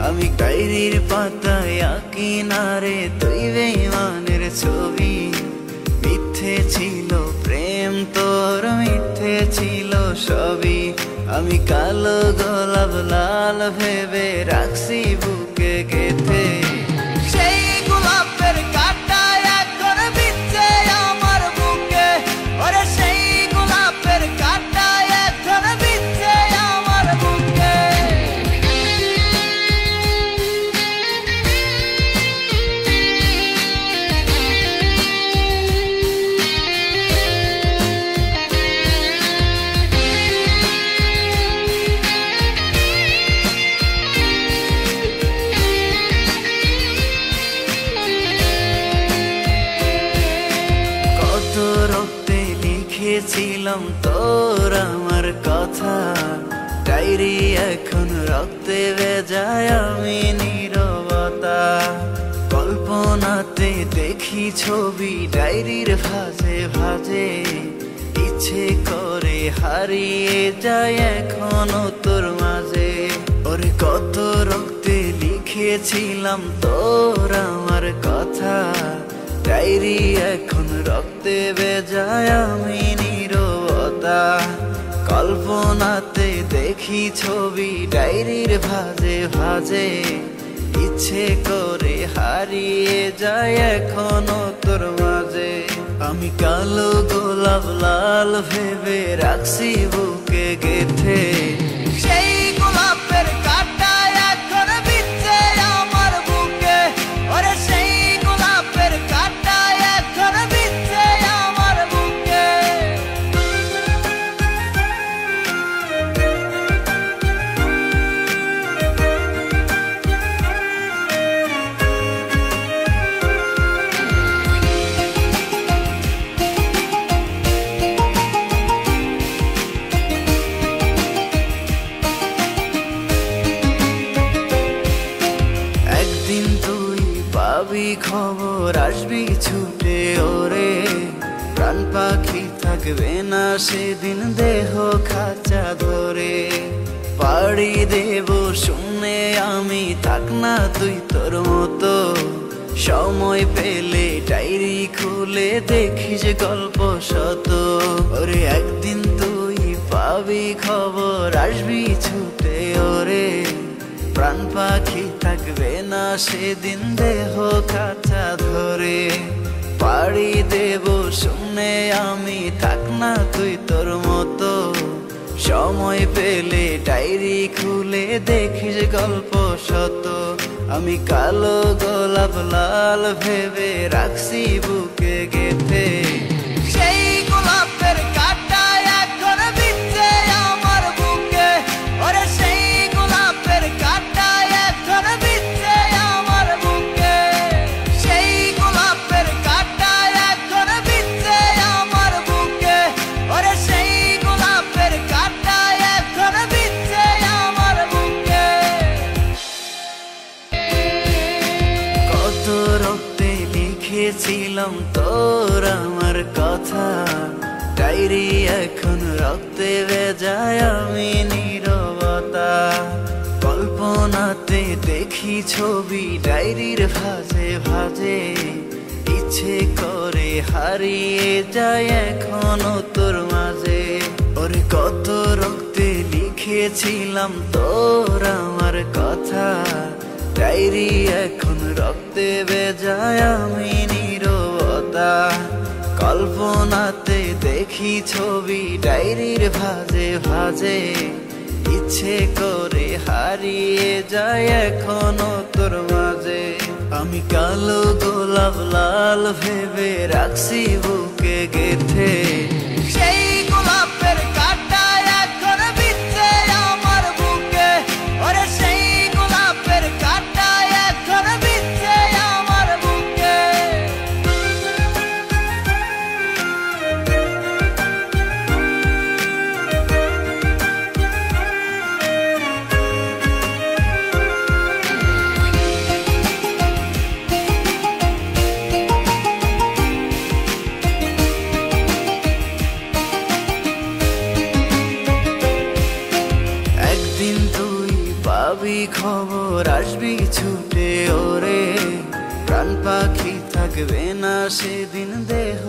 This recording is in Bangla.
আমি ডায়েরির পাতায় আঁকি না রে তুই বেঈমানের ছবি। মিথ্যে ছিল প্রেম তোর, মিথ্যে ছিল সবই। আমি কালো গোলাপ লাল ভেবে রাখছি বুকে গেথে। সেই গোলাপের কাঁটা এখন বিচ্ছে আমার বুকে, ওরে সেই গোলাপের কাঁটা এখন বিচ্ছে আমার বুকে। রক্তে লিখেছিলাম তোর আমার কথা, ডায়েরি এখন রক্তে ভেজায় আমি নীরবতা। কল্পনাতে দেখি ছবি ডায়েরির ভাঁজে ভাঁজে, ইচ্ছে করে হারিয়ে যায় এখনো তোর মাঝে। ওরে কত রক্তে লিখেছিলাম তোর আমার কথা, ডায়েরি এখন রক্তে ভেজায় আমি নীরবতা। কল্পনাতে দেখি ছবি ডায়েরির ভাঁজে ভাঁজে, ইচ্ছে করে হারিয়ে যায় এখনো তোর মাঝে। আমি কালো গোলাপ লাল ভেবে রাখছি বুকে গেথে। সেই গোলাপের কাঁটা এখন বিচ্ছে আমার বুকে, ওরে সেই গোলাপের কাঁটা এখন বিচ্ছে আমার বুকে। একদিন তুই পাবি খবর, আসবি ছুটে ওরে। প্রাণ পাখি থাকবে না সেদিন দেহ খাঁচা ধরে। পাড়ি দেব শুনে আমি, থাক না তুই তোর মতো। সময় পেলে ডায়েরি খুলে দেখিস গল্প শত। ওরে একদিন তুই পাবি খবর, আসবি ছুটে ওরে। প্রাণ পাখি থাকবে না সেদিন দেহ খাঁচা ধরে। পাড়ি দেব শুনে আমি, থাক না তুই তোর মতো। সময় পেলে ডায়েরি খুলে দেখিস গল্প শত। আমি কালো গোলাপ লাল ভেবে রাখছি বুকে গেথে। সেই গোলাপের কাঁটা এখন বিচ্ছে আমার বুকে, ওরে সেই গোলাপের কাঁটা এখন বিচ্ছে আমার বুকে। সেই গোলাপের কাঁটা এখন বিচ্ছে আমার বুকে, ওরে সেই গোলাপের কাঁটা এখন বিচ্ছে আমার বুকে। কত রক্তে লিখেছিলাম তোর আমার কথা, ডায়েরি এখন রক্তে ভেজায় আমি নীরবতা। কল্পনাতে দেখি ছবি ডায়েরির ভাঁজে ভাঁজে, ইচ্ছে করে হারিয়ে যায় এখনো তোর মাঝে। ওরে কত রক্তে লিখেছিলাম তোর আমার কথা, ডায়েরি এখন রক্তে ভেজায় আমি নীরবতা। কল্পনাতে দেখি ছবি ডায়েরির ভাঁজে ভাঁজে, ইচ্ছে করে হারিয়ে যায় এখনো তোর মাঝে। আমি কালো গোলাপ লাল ভেবে রাখছি বুকে গেথে। সেই গোলাপের কাঁটা এখন বিচ্ছে আমার বুকে, ওরে সেই গোলাপের কাঁটা এখন বিচ্ছে আমার বুকে। খবর আসবি ছুটে ওরে, প্রাণ পাখি থাকবে না সেদিন দেহ